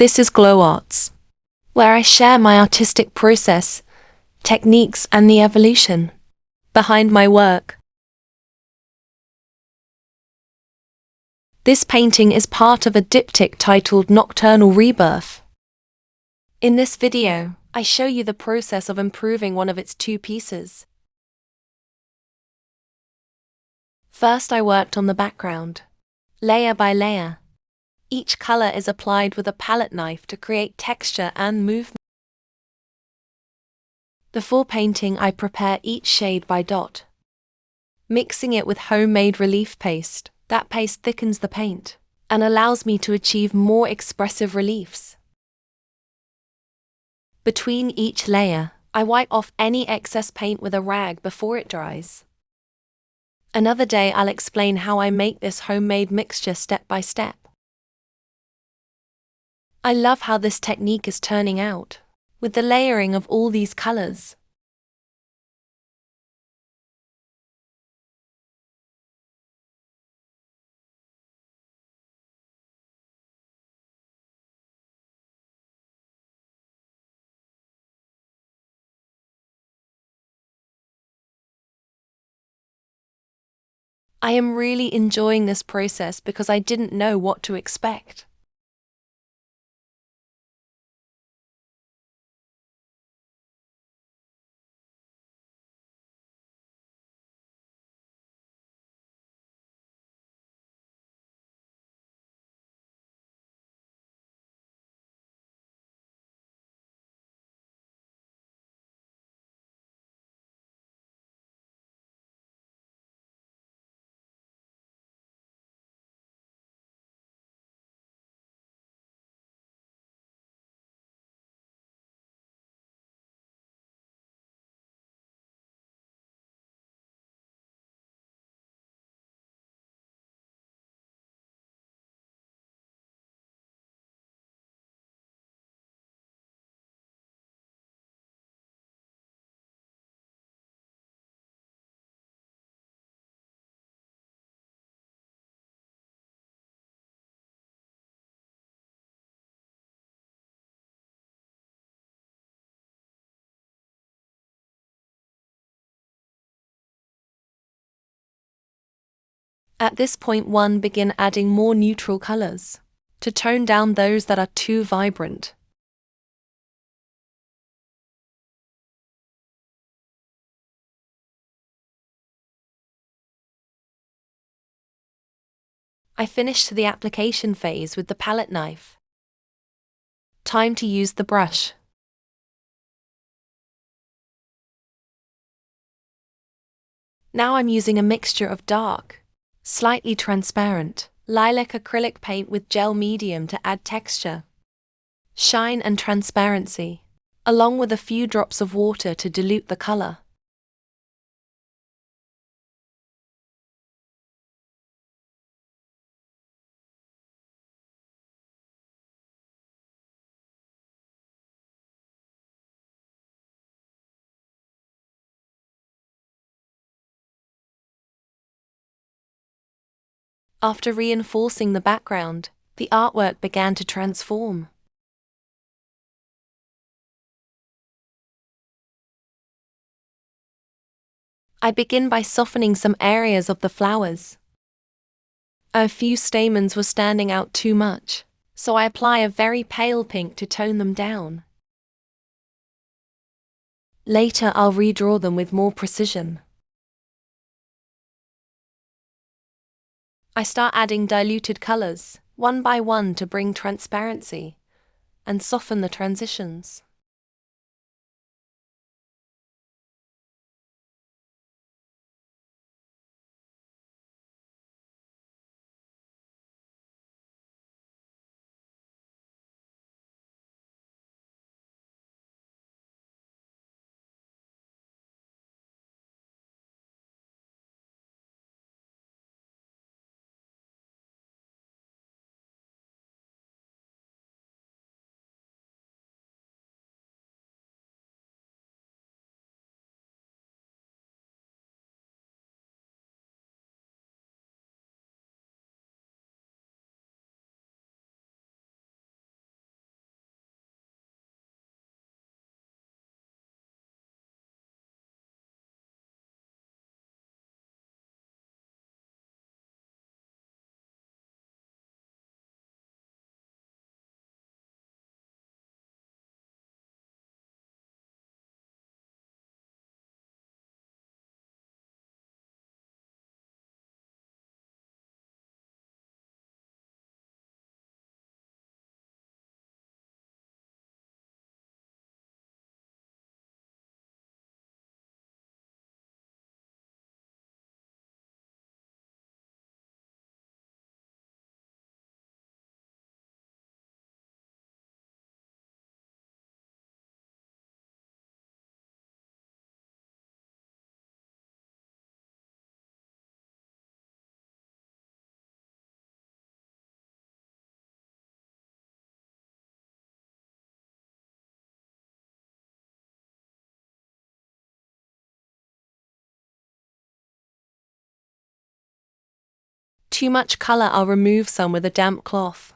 This is GlowartES, where I share my artistic process, techniques, and the evolution behind my work. This painting is part of a diptych titled Nocturnal Rebirth. In this video, I show you the process of improving one of its two pieces. First, I worked on the background, layer by layer. Each color is applied with a palette knife to create texture and movement. Before painting, I prepare each shade by dot, mixing it with homemade relief paste. That paste thickens the paint and allows me to achieve more expressive reliefs. Between each layer, I wipe off any excess paint with a rag before it dries. Another day, I'll explain how I make this homemade mixture step by step. I love how this technique is turning out, with the layering of all these colors. I am really enjoying this process because I didn't know what to expect. At this point, begin adding more neutral colors to tone down those that are too vibrant. I finished the application phase with the palette knife. Time to use the brush. Now I'm using a mixture of dark, slightly transparent, lilac acrylic paint with gel medium to add texture, shine and transparency, along with a few drops of water to dilute the color. After reinforcing the background, the artwork began to transform. I begin by softening some areas of the flowers. A few stamens were standing out too much, so I apply a very pale pink to tone them down. Later, I'll redraw them with more precision. I start adding diluted colors, one by one, to bring transparency and soften the transitions. too much color, I'll remove some with a damp cloth.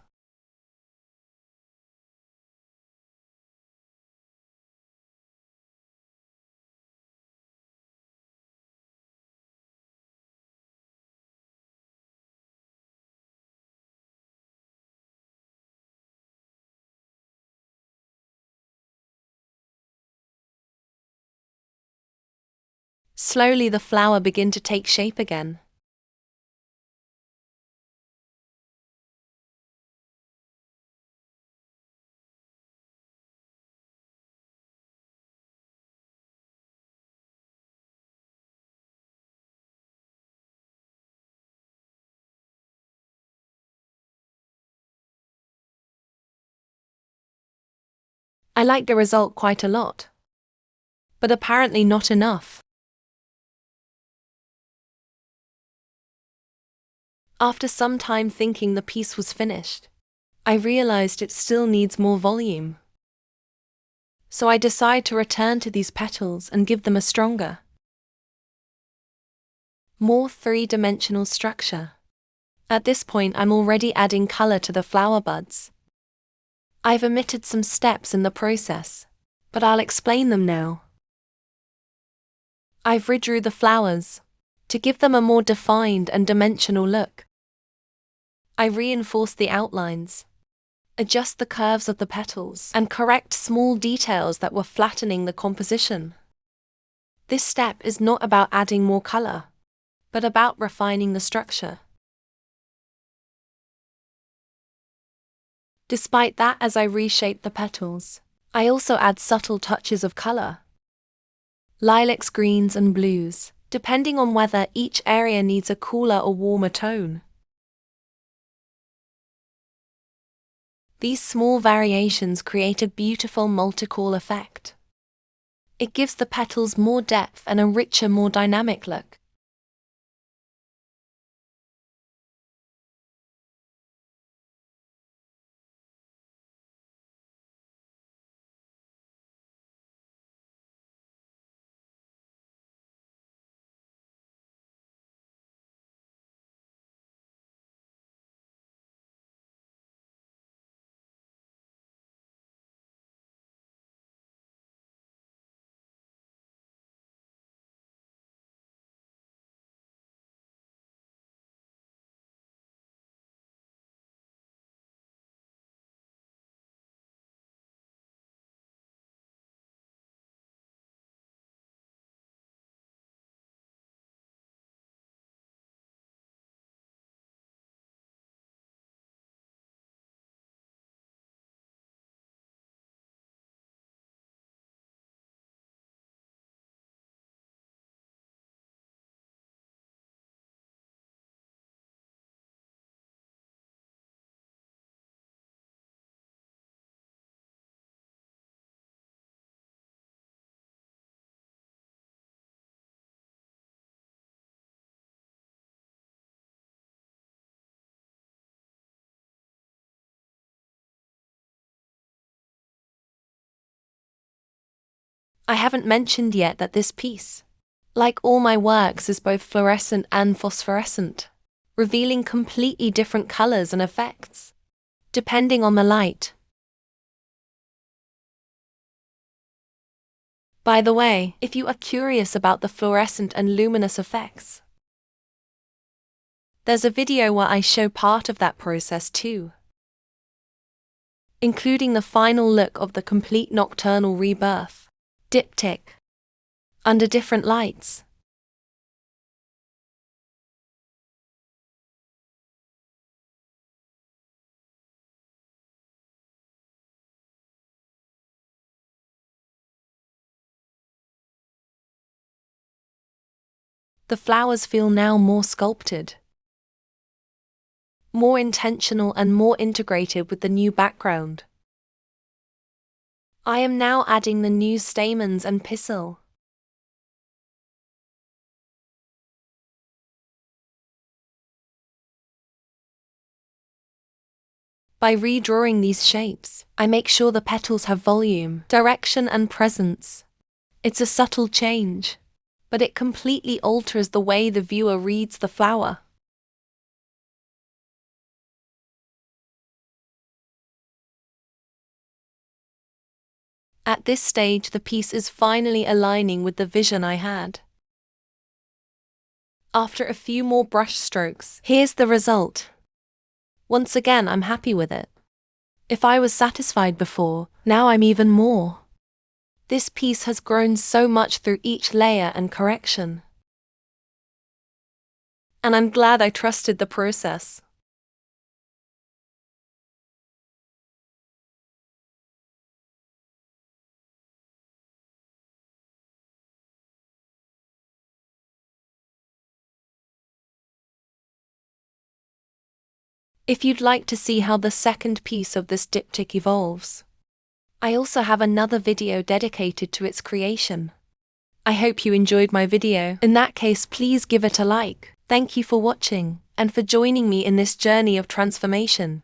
Slowly the flower begin to take shape again. I like the result quite a lot. But apparently not enough. After some time thinking the piece was finished, I realized it still needs more volume. So I decide to return to these petals and give them a stronger, more three-dimensional structure. At this point I'm already adding color to the flower buds. I've omitted some steps in the process, but I'll explain them now. I've redrew the flowers to give them a more defined and dimensional look. I reinforce the outlines, adjust the curves of the petals, and correct small details that were flattening the composition. This step is not about adding more color, but about refining the structure. Despite that, as I reshape the petals, I also add subtle touches of color. Lilacs, greens, and blues, depending on whether each area needs a cooler or warmer tone. These small variations create a beautiful multicolor effect. It gives the petals more depth and a richer, more dynamic look. I haven't mentioned yet that this piece, like all my works, is both fluorescent and phosphorescent, revealing completely different colors and effects, depending on the light. By the way, if you are curious about the fluorescent and luminous effects, there's a video where I show part of that process too, including the final look of the complete Nocturnal Rebirth, Diptych, under different lights. The flowers feel now more sculpted, more intentional and more integrated with the new background. I am now adding the new stamens and pistil. By redrawing these shapes, I make sure the petals have volume, direction and presence. It's a subtle change, but it completely alters the way the viewer reads the flower. At this stage, the piece is finally aligning with the vision I had. After a few more brush strokes, here's the result. Once again, I'm happy with it. If I was satisfied before, now I'm even more. This piece has grown so much through each layer and correction. And I'm glad I trusted the process. If you'd like to see how the second piece of this diptych evolves, I also have another video dedicated to its creation. I hope you enjoyed my video. In that case, please give it a like. Thank you for watching, and for joining me in this journey of transformation.